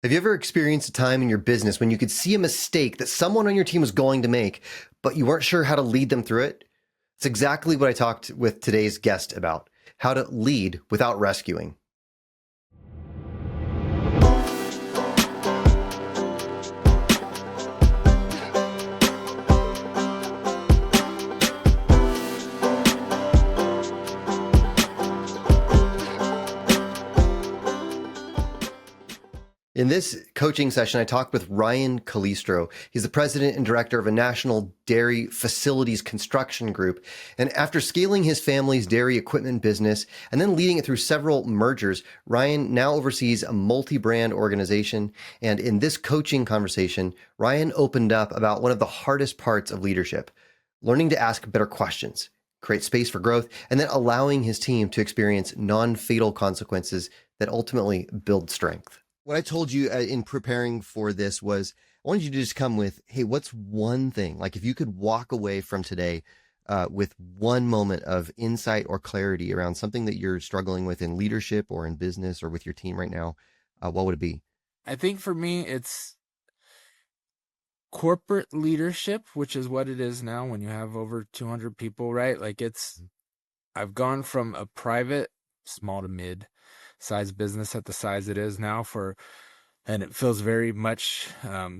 Have you ever experienced a time in your business when you could see a mistake that someone on your team was going to make, but you weren't sure how to lead them through it? It's exactly what I talked with today's guest about, how to lead without rescuing. In this coaching session, I talked with Ryan Calistro. He's the president and director of a national dairy facilities construction group. And after scaling his family's dairy equipment business and then leading it through several mergers, Ryan now oversees a multi-brand organization. And in this coaching conversation, Ryan opened up about one of the hardest parts of leadership, learning to ask better questions, create space for growth, and then allowing his team to experience non-fatal consequences that ultimately build strength. What I told you in preparing for this was I wanted you to just come with, hey, what's one thing? Like if you could walk away from today with one moment of insight or clarity around something that you're struggling with in leadership or in business or with your team right now, what would it be? I think for me, it's corporate leadership, which is what it is now when you have over 200 people, right? I've gone from a private, small to mid size business at the size it is now and it feels very much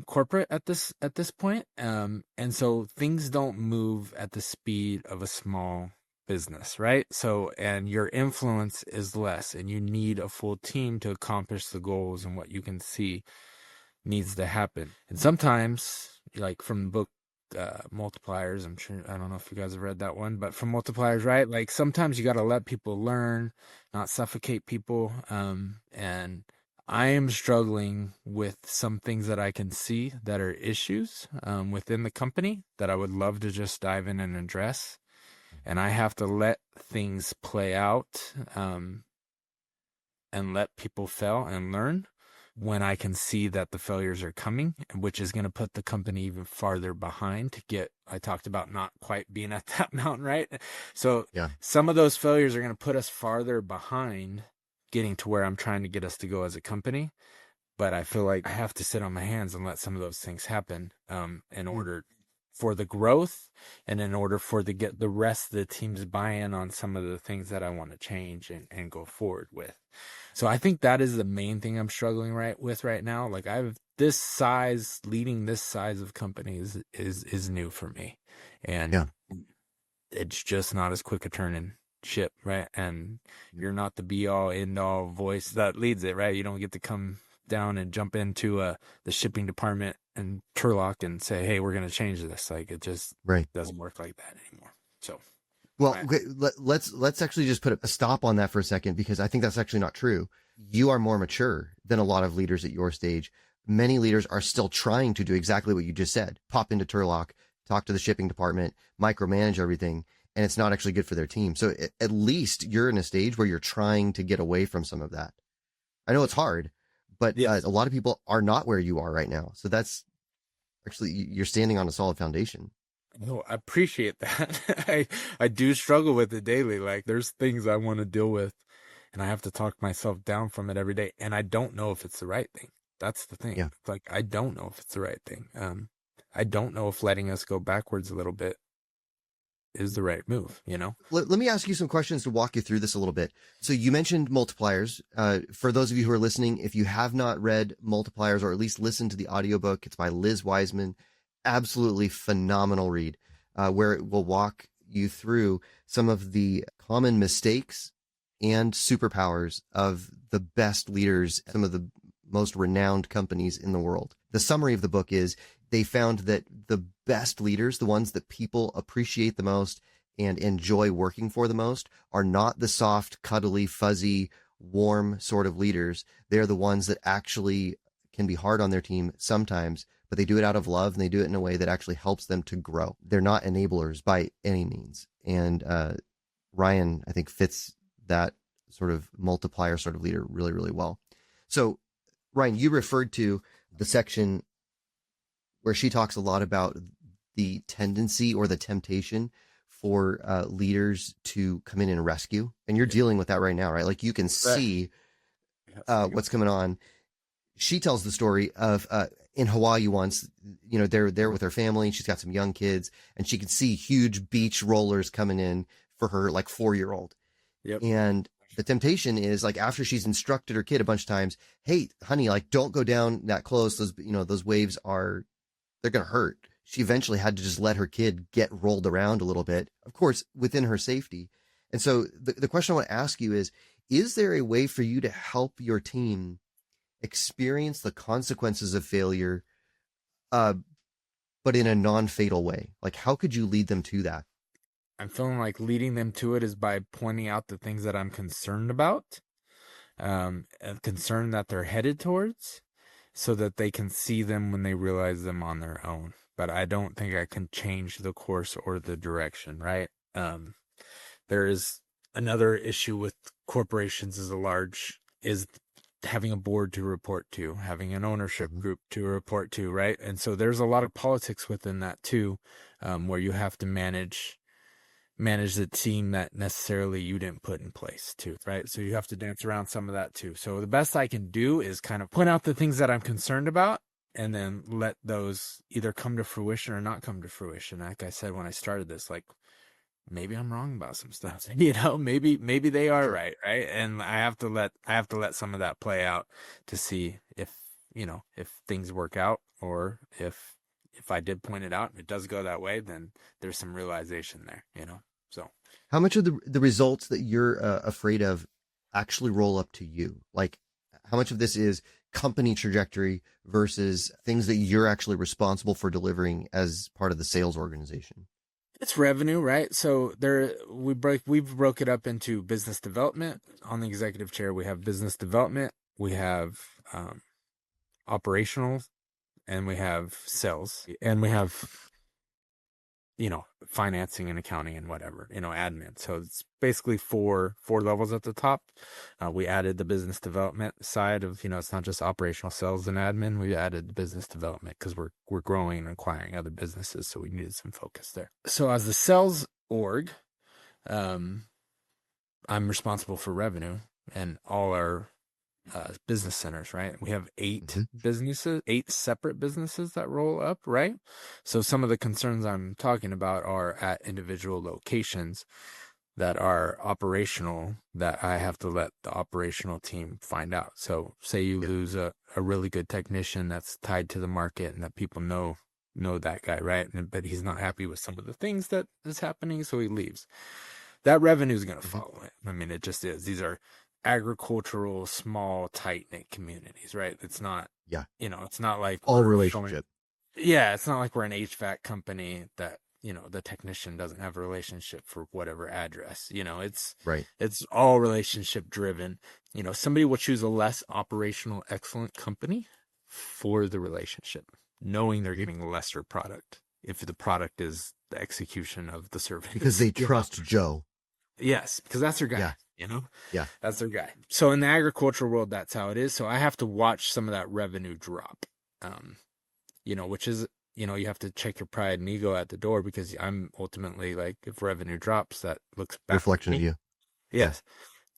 corporate at this point. And so things don't move at the speed of a small business, right? So, and your influence is less, and you need a full team to accomplish the goals and what you can see needs to happen. And sometimes, like from the book Multipliers, I don't know if you guys have read that one, but from Multipliers, right? Like sometimes you got to let people learn, not suffocate people. And I am struggling with some things that I can see that are issues within the company that I would love to just dive in and address. And I have to let things play out and let people fail and learn when I can see that the failures are coming, which is going to put the company even farther behind I talked about not quite being at that mountain, right? So Yeah. some of those failures are going to put us farther behind getting to where I'm trying to get us to go as a company. But I feel like I have to sit on my hands and let some of those things happen in order for the growth and in order for to get the rest of the team's buy-in on some of the things that I want to change and go forward with. So I think that is the main thing I'm struggling with right now. Like leading this size of companies is new for me. And it's just not as quick a turning ship, right? And you're not the be all end all voice that leads it, right? You don't get to come down and jump into the shipping department and Turlock and say, hey, we're going to change this. Like it just doesn't work like that anymore. So well, okay, let's actually just put a stop on that for a second, because I think that's actually not true. You are more mature than a lot of leaders at your stage. Many leaders are still trying to do exactly what you just said. Pop into Turlock, talk to the shipping department, micromanage everything, and it's not actually good for their team. So at least you're in a stage where you're trying to get away from some of that. I know it's hard, but a lot of people are not where you are right now. So that's actually, you're standing on a solid foundation. No, I appreciate that. I do struggle with it daily. Like there's things I want to deal with and I have to talk myself down from it every day. And I don't know if it's the right thing. That's the thing. Yeah. Like, I don't know if it's the right thing. I don't know if letting us go backwards a little bit is the right move, you know? Let me ask you some questions to walk you through this a little bit. So you mentioned Multipliers. For those of you who are listening, if you have not read Multipliers or at least listened to the audiobook, it's by Liz Wiseman. Absolutely phenomenal read, where it will walk you through some of the common mistakes and superpowers of the best leaders, some of the most renowned companies in the world. The summary of the book is they found that the best leaders, the ones that people appreciate the most and enjoy working for the most, are not the soft, cuddly, fuzzy, warm sort of leaders. They're the ones that actually can be hard on their team sometimes, but they do it out of love and they do it in a way that actually helps them to grow. They're not enablers by any means. And Ryan, I think, fits that sort of multiplier sort of leader really, really well. So Ryan, you referred to the section where she talks a lot about the tendency or the temptation for leaders to come in and rescue. And you're dealing with that right now, right? Like you can see what's coming on. she tells the story of in Hawaii once, they're there with her family and she's got some young kids and she can see huge beach rollers coming in for her like 4-year-old. Yep. And the temptation is like after she's instructed her kid a bunch of times, hey, honey, like don't go down that close. Those waves they're going to hurt. She eventually had to just let her kid get rolled around a little bit, of course, within her safety. And so the question I want to ask you is there a way for you to help your team experience the consequences of failure, but in a non-fatal way? Like, how could you lead them to that? I'm feeling like leading them to it is by pointing out the things that I'm concerned about, a concern that they're headed towards, so that they can see them when they realize them on their own. But I don't think I can change the course or the direction, right? There is another issue with corporations is having a board to report to, having an ownership group to report to, right? And so there's a lot of politics within that too, where you have to manage the team that necessarily you didn't put in place too, right? So you have to dance around some of that too. So the best I can do is kind of point out the things that I'm concerned about and then let those either come to fruition or not come to fruition. Like I said when I started this, like maybe I'm wrong about some stuff. Maybe they are right? And I have to let some of that play out to see if things work out, or if I did point it out and it does go that way, then there's some realization there, So how much of the results that you're afraid of actually roll up to you? Like, how much of this is company trajectory versus things that you're actually responsible for delivering as part of the sales organization? it's revenue, right? So we've broke it up into business development. On the executive chair, we have business development, we have operational, and we have sales, and we have financing and accounting and whatever, admin. So it's basically four levels at the top. We added the business development side of, it's not just operational, sales and admin. We added the business development because we're growing and acquiring other businesses. So we needed some focus there. So as the sales org, I'm responsible for revenue and all our business centers, right? We have 8 businesses, 8 separate businesses that roll up, right? So some of the concerns I'm talking about are at individual locations that are operational, that I have to let the operational team find out. So say you lose a really good technician that's tied to the market and that people know that guy, right? But he's not happy with some of the things that is happening, so he leaves. That revenue is going to follow it. I mean, it just is. These are agricultural, small, tight-knit communities, right? It's not, it's not like all relationship. It's not like we're an HVAC company that, the technician doesn't have a relationship for whatever address. It's right. It's all relationship driven. Somebody will choose a less operational excellent company for the relationship, knowing they're getting a lesser product if the product is the execution of the service. Because they trust Joe. Yes, because that's their guy. Yeah. That's their guy. So in the agricultural world, that's how it is. So I have to watch some of that revenue drop, which is, you have to check your pride and ego at the door, because I'm ultimately like, if revenue drops, that looks back. Reflection of you. Yes.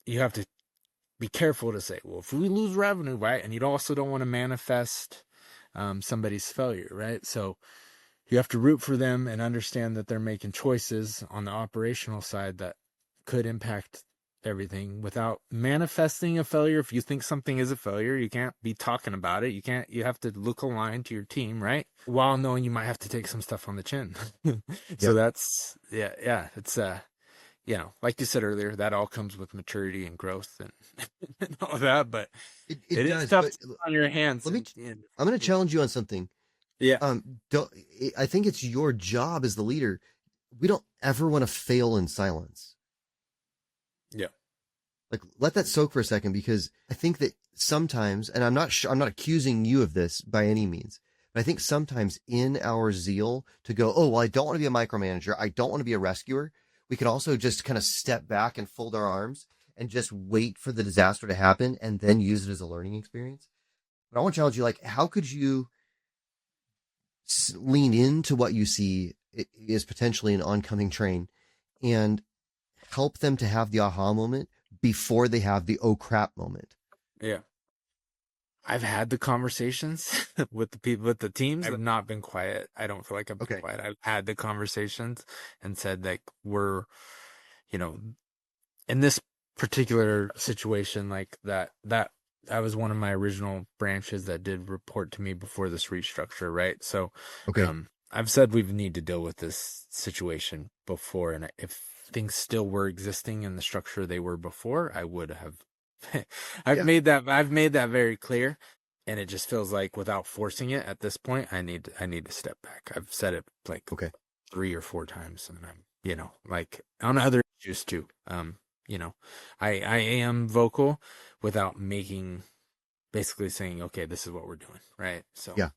You have to be careful to say, well, if we lose revenue, right? And you also don't want to manifest somebody's failure, right? So you have to root for them and understand that they're making choices on the operational side that could impact everything without manifesting a failure. If you think something is a failure, you can't be talking about it. You have to look aligned to your team, right? While knowing you might have to take some stuff on the chin. So that's, it's, like you said earlier, that all comes with maturity and growth and all that, but it does, is tough on your hands. I'm going to challenge you on something. Yeah. I think it's your job as the leader. We don't ever want to fail in silence. Yeah. Like, let that soak for a second, because I think that sometimes, and I'm not accusing you of this by any means, but I think sometimes in our zeal to go, oh, well, I don't want to be a micromanager, I don't want to be a rescuer, we can also just kind of step back and fold our arms and just wait for the disaster to happen and then use it as a learning experience. But I want to challenge you, like, how could you lean into what you see is potentially an oncoming train and help them to have the aha moment before they have the oh crap moment? Yeah. I've had the conversations with the people, with the teams. I've not been quiet. I don't feel like I've been quiet. I've had the conversations and said, like, we're, you know, in this particular situation, like that was one of my original branches that did report to me before this restructure, right? So, I've said we need to deal with this situation before, and if things still were existing in the structure they were before, I would have. I've made that very clear, and it just feels like without forcing it at this point, I need to step back. I've said it like 3 or 4 times, and I'm like on other issues too. I am vocal without basically saying, okay, this is what we're doing, right? So yeah.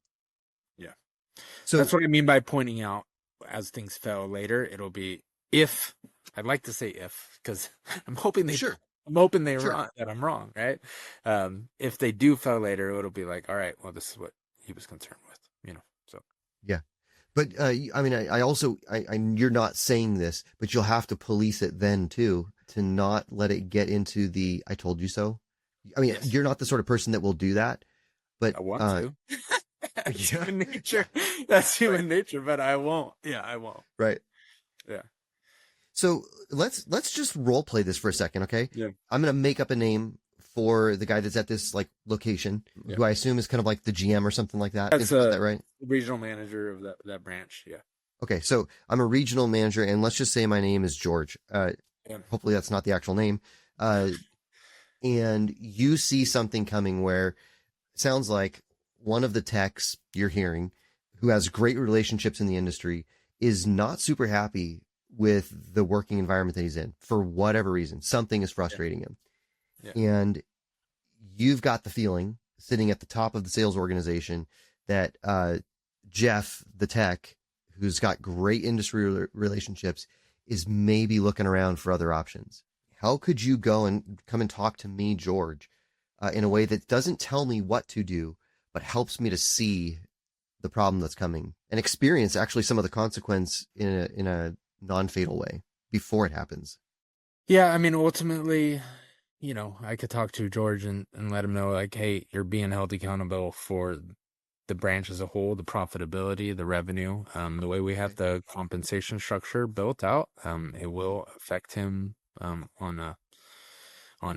So that's what I mean by pointing out as things fell later. It'll be if. I'd like to say if, because I'm hoping they that I'm wrong, right? If they do fell later, it'll be like, all right, well, this is what he was concerned with, so. Yeah. But, I mean, I also, you're not saying this, but you'll have to police it then too, to not let it get into the, I told you so. I mean, you're not the sort of person that will do that, but. I want to. That's human nature. That's human nature, but I won't. Yeah, I won't. Right. Yeah. So let's just role play this for a second, okay? Yeah. I'm gonna make up a name for the guy that's at this like location, who I assume is kind of like the GM or something like that. That's is that right? Regional manager of that branch. Yeah. Okay, so I'm a regional manager, and let's just say my name is George. Hopefully that's not the actual name. And you see something coming where it sounds like one of the techs you're hearing, who has great relationships in the industry, is not super happy with the working environment that he's in for whatever reason. Something is frustrating him. And you've got the feeling, sitting at the top of the sales organization, that Jeff, the tech, who's got great industry relationships, is maybe looking around for other options. How could you go and come and talk to me, George, in a way that doesn't tell me what to do, but helps me to see the problem that's coming and experience actually some of the consequence in a non-fatal way before it happens? Yeah, I mean, ultimately, I could talk to George and let him know, like, hey, you're being held accountable for the branch as a whole, the profitability, the revenue, the way we have the compensation structure built out. It will affect him on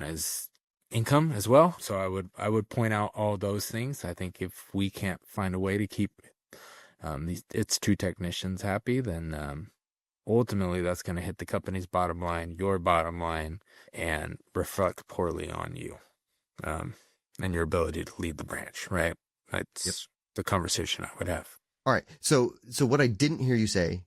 his income as well. So I would point out all those things. I think if we can't find a way to keep its 2 technicians happy, then ultimately that's going to hit the company's bottom line, your bottom line, and reflect poorly on you and your ability to lead the branch, right? That's the conversation I would have. All right. So what I didn't hear you say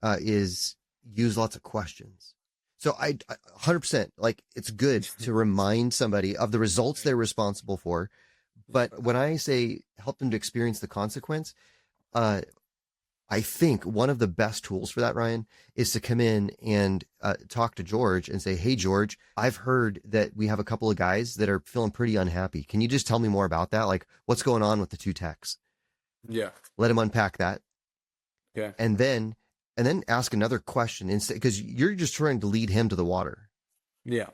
is use lots of questions. So I 100%, like, it's good to remind somebody of the results they're responsible for. But when I say help them to experience the consequence, I think one of the best tools for that, Ryan, is to come in and talk to George and say, hey, George, I've heard that we have a couple of guys that are feeling pretty unhappy. Can you just tell me more about that? Like, what's going on with the 2 techs? Yeah. Let him unpack that. Yeah. And then ask another question instead, because you're just trying to lead him to the water. Yeah.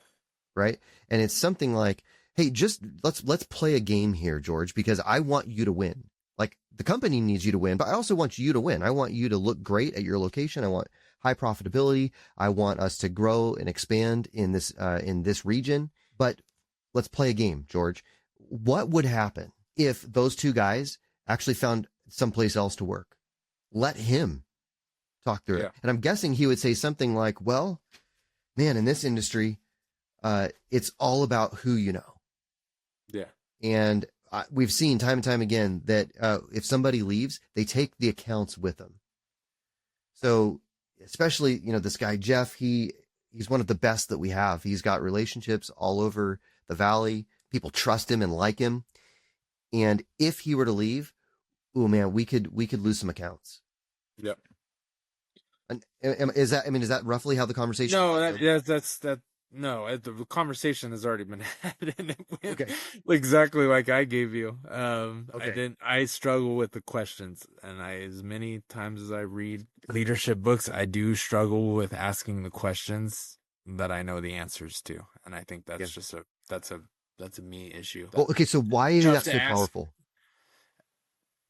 Right. And it's something like, hey, just let's play a game here, George, because I want you to win. Like, the company needs you to win, but I also want you to win. I want you to look great at your location. I want high profitability. I want us to grow and expand in this region. But let's play a game, George. What would happen if those 2 guys actually found someplace else to work? Let him talk through it. And I'm guessing he would say something like, well, man, in this industry, it's all about who you know. Yeah. And we've seen time and time again that if somebody leaves, they take the accounts with them. So especially, this guy, Jeff, he's one of the best that we have. He's got relationships all over the valley. People trust him and like him. And if he were to leave, oh man, we could lose some accounts. Yep. And is that roughly how the conversation? No, that's No, the conversation has already been had, and it went exactly like I gave you. I struggle with the questions, and as many times as I read leadership books, I do struggle with asking the questions that I know the answers to, and I think that's That's a me issue. Well, okay, so why is Tough that so powerful?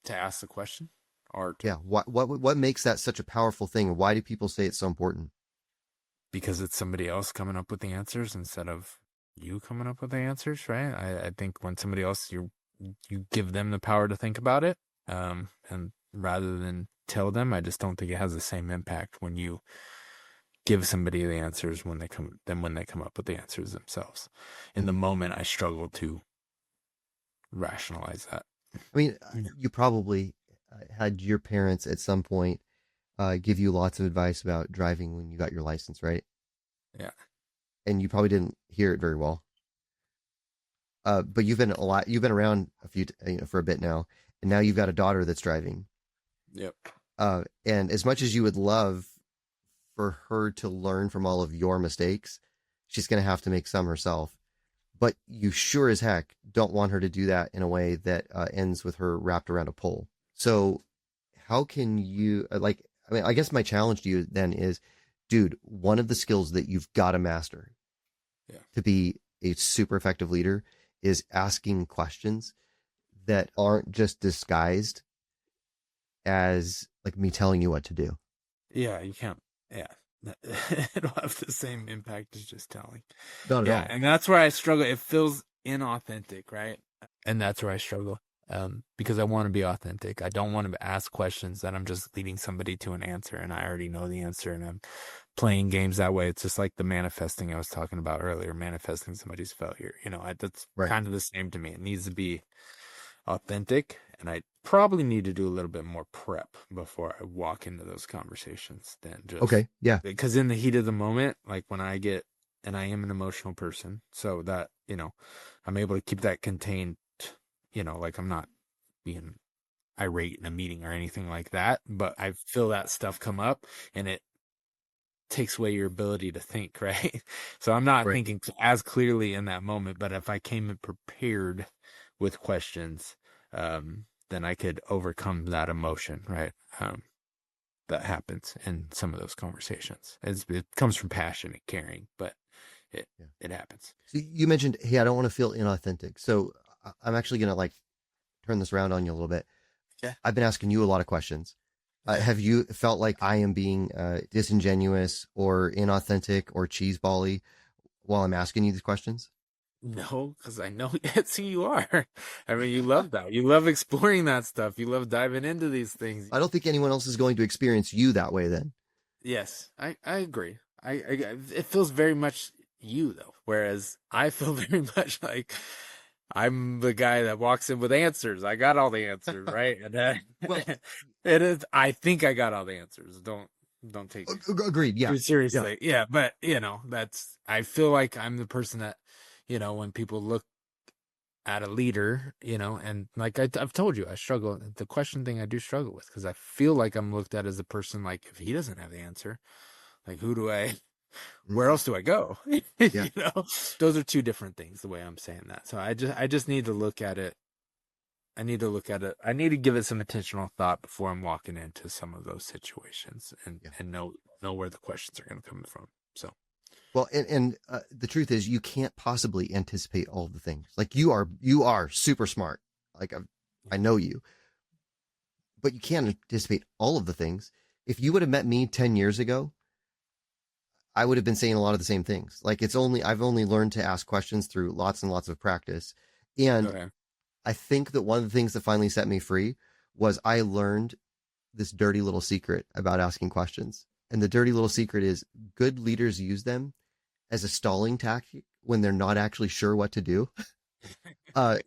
to ask the question, or Yeah, what makes that such a powerful thing, and why do people say it's so important? because it's somebody else coming up with the answers instead of you coming up with the answers, right? I think when somebody else, you give them the power to think about it, and rather than tell them, I just don't think it has the same impact when you give somebody the answers when they come up with the answers themselves. In the moment, I struggle to rationalize that. I mean, you probably had your parents at some point give you lots of advice about driving when you got your license, right? Yeah. And you probably didn't hear it very well. But you've been around for a bit now, and now you've got a daughter that's driving. Yep. And as much as you would love for her to learn from all of your mistakes, she's going to have to make some herself. But you sure as heck don't want her to do that in a way that ends with her wrapped around a pole. So how can you, I guess my challenge to you then is, dude, one of the skills that you've got to master to be a super effective leader is asking questions that aren't just disguised as like me telling you what to do. Yeah, you can't. Yeah. It'll have the same impact as just telling. Not at all. And that's where I struggle. It feels inauthentic, right? And that's where I struggle. Because I want to be authentic. I don't want to ask questions that I'm just leading somebody to an answer and I already know the answer and I'm playing games that way. It's just like the manifesting I was talking about earlier, manifesting somebody's failure. That's kind of the same to me. It needs to be authentic, and I probably need to do a little bit more prep before I walk into those conversations than just because in the heat of the moment, like when I get, and I am an emotional person, so that I'm able to keep that contained, like I'm not being irate in a meeting or anything like that, but I feel that stuff come up and it takes away your ability to think, right? So I'm not thinking as clearly in that moment, but if I came in prepared with questions, then I could overcome that emotion, right? That happens in some of those conversations. It comes from passion and caring, but it happens. So you mentioned, hey, I don't want to feel inauthentic. So I'm actually going to turn this around on you a little bit. Yeah. I've been asking you a lot of questions. Have you felt like I am being disingenuous or inauthentic or cheesebally while I'm asking you these questions? No, because I know that's who you are. I mean, you love that. You love exploring that stuff. You love diving into these things. I don't think anyone else is going to experience you that way then. Yes, I agree. It feels very much you, though. Whereas I feel very much like I'm the guy that walks in with answers. I got all the answers, right? And it is. I think I got all the answers. Don't take it agreed. Yeah, too seriously. Yeah, but that's. I feel like I'm the person that, when people look at a leader, and like I've told you, I struggle. The question thing I do struggle with because I feel like I'm looked at as a person like if he doesn't have the answer, like where else do I go? Those are two different things, the way I'm saying that. So I just need to look at it. I need to give it some intentional thought before I'm walking into some of those situations and know where the questions are going to come from. So. Well, and the truth is you can't possibly anticipate all of the things. Like you are super smart. Like I know you, but you can't anticipate all of the things. If you would have met me 10 years ago, I would have been saying a lot of the same things. Like I've only learned to ask questions through lots and lots of practice. And I think that one of the things that finally set me free was I learned this dirty little secret about asking questions. And the dirty little secret is good leaders use them as a stalling tactic when they're not actually sure what to do. And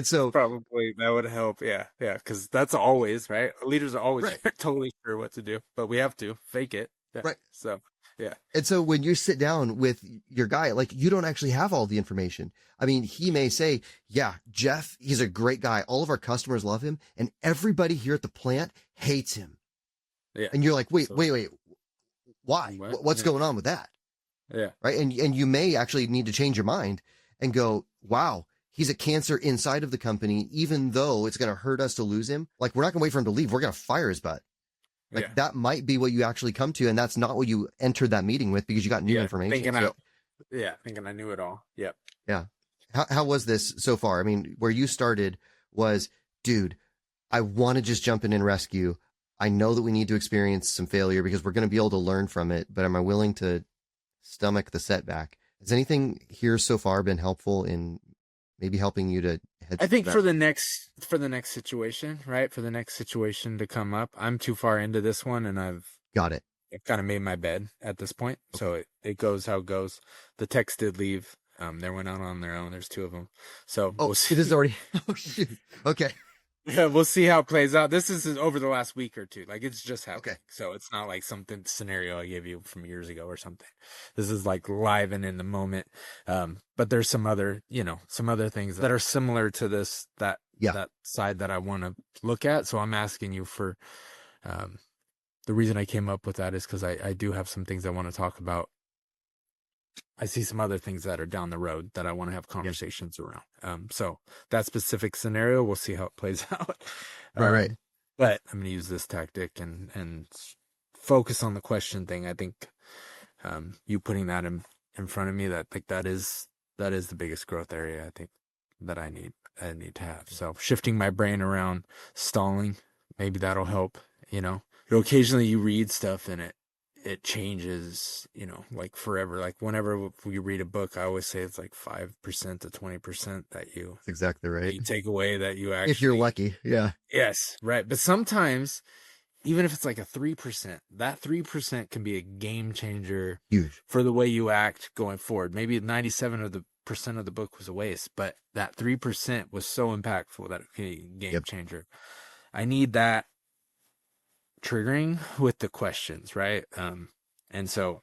so probably that would help. Yeah. Cause that's always right. Leaders are always totally sure what to do, but we have to fake it. Yeah. Right. So, yeah. And so when you sit down with your guy, like you don't actually have all the information. I mean, he may say, yeah, Jeff, he's a great guy. All of our customers love him and everybody here at the plant hates him. Yeah. And you're like, wait, why? What's going on with that? Yeah. Right. And you may actually need to change your mind and go, wow, he's a cancer inside of the company, even though it's going to hurt us to lose him. Like, we're not going to wait for him to leave. We're going to fire his butt. Like that might be what you actually come to. And that's not what you entered that meeting with because you got new information. Thinking I knew it all. Yep. Yeah. How was this so far? I mean, where you started was, dude, I want to just jump in and rescue. I know that we need to experience some failure because we're going to be able to learn from it, but am I willing to stomach the setback? Has anything here so far been helpful in maybe helping you to head? I think for the next situation, right? For the next situation to come up, I'm too far into this one, and I've got it. I've kind of made my bed at this point, so it goes how it goes. The techs did leave. They went out on their own. There's 2 of them. So we'll see. It is already. Oh shoot. Okay. Yeah, we'll see how it plays out. This is over the last week or 2. Like, it's just happening. Okay. So it's not like something scenario I gave you from years ago or something. This is like live and in the moment. But there's some other things that are similar to this, that side that I want to look at. So I'm asking you for, the reason I came up with that is because I do have some things I want to talk about. I see some other things that are down the road that I want to have conversations around. So that specific scenario, we'll see how it plays out. Right. But I'm going to use this tactic and focus on the question thing. I think you putting that in front of me, that is the biggest growth area I think that I need to have. So shifting my brain around stalling, maybe that'll help. Occasionally you read stuff and it changes, like forever. Like whenever we read a book, I always say it's like 5% to 20% that That's exactly right. You take away that you actually, if you're lucky. Yeah. Yes. Right. But sometimes, even if it's like a 3%, that 3% can be a game changer. Huge. For the way you act going forward. Maybe 97% of the book was a waste, but that 3% was so impactful that it could be a game changer. I need that triggering with the questions, right? And so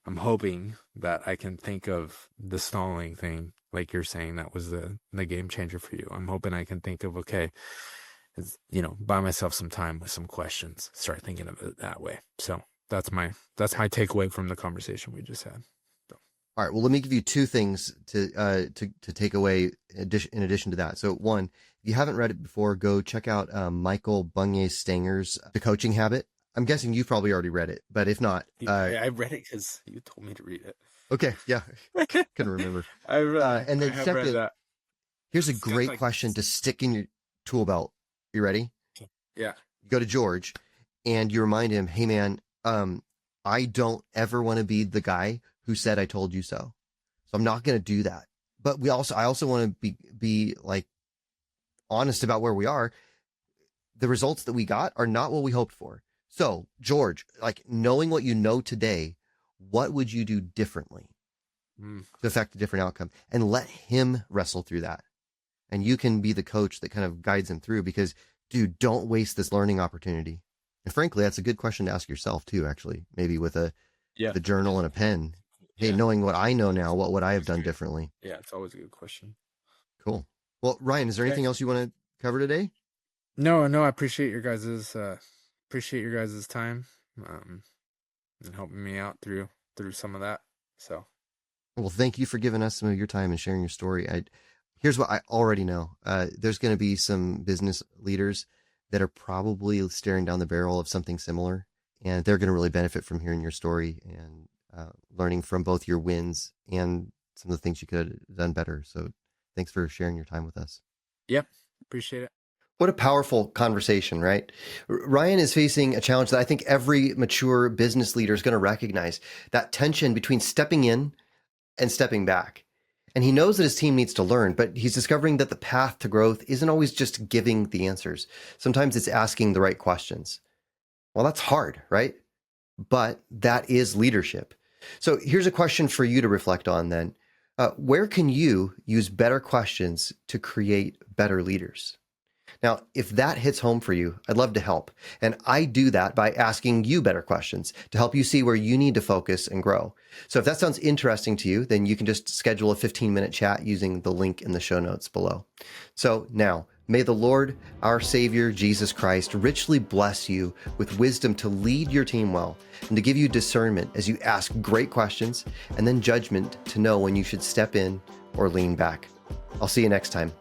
I'm hoping that I can think of the stalling thing, like you're saying, that was the game changer for you. I'm hoping I can think of, okay, buy myself some time with some questions, start thinking of it that way. So that's my takeaway from the conversation we just had. So. All right. Well, let me give you 2 things to take away in addition to that. So 1, if you haven't read it before, go check out Michael Bungay-Stanger's The Coaching Habit. I'm guessing you've probably already read it, but if not, I read it because you told me to read it. Okay, yeah, couldn't remember. And then second, here's a great question to stick in your tool belt. You ready? Yeah. You go to George, and you remind him, "Hey, man, I don't ever want to be the guy who said I told you so. So I'm not going to do that. But I also want to be like honest about where we are. The results that we got are not what we hoped for. So George, like knowing what you know today, what would you do differently to affect a different outcome? And let him wrestle through that. And you can be the coach that kind of guides him through, because dude, don't waste this learning opportunity. And frankly, that's a good question to ask yourself too, actually, maybe with the journal and a pen. Hey, knowing what I know now, what would I have done differently? Yeah, it's always a good question. Cool. Well, Ryan, is there anything else you want to cover today? No, I appreciate your guys' time and helping me out through some of that. So, well, thank you for giving us some of your time and sharing your story. Here's what I already know. There's going to be some business leaders that are probably staring down the barrel of something similar, and they're going to really benefit from hearing your story and learning from both your wins and some of the things you could have done better. So thanks for sharing your time with us. Yep. Appreciate it. What a powerful conversation, right? Ryan is facing a challenge that I think every mature business leader is going to recognize, that tension between stepping in and stepping back. And he knows that his team needs to learn, but he's discovering that the path to growth isn't always just giving the answers. Sometimes it's asking the right questions. Well, that's hard, right? But that is leadership. So here's a question for you to reflect on then. Where can you use better questions to create better leaders? Now, if that hits home for you, I'd love to help. And I do that by asking you better questions to help you see where you need to focus and grow. So if that sounds interesting to you, then you can just schedule a 15-minute chat using the link in the show notes below. So now, may the Lord, our Savior, Jesus Christ, richly bless you with wisdom to lead your team well and to give you discernment as you ask great questions, and then judgment to know when you should step in or lean back. I'll see you next time.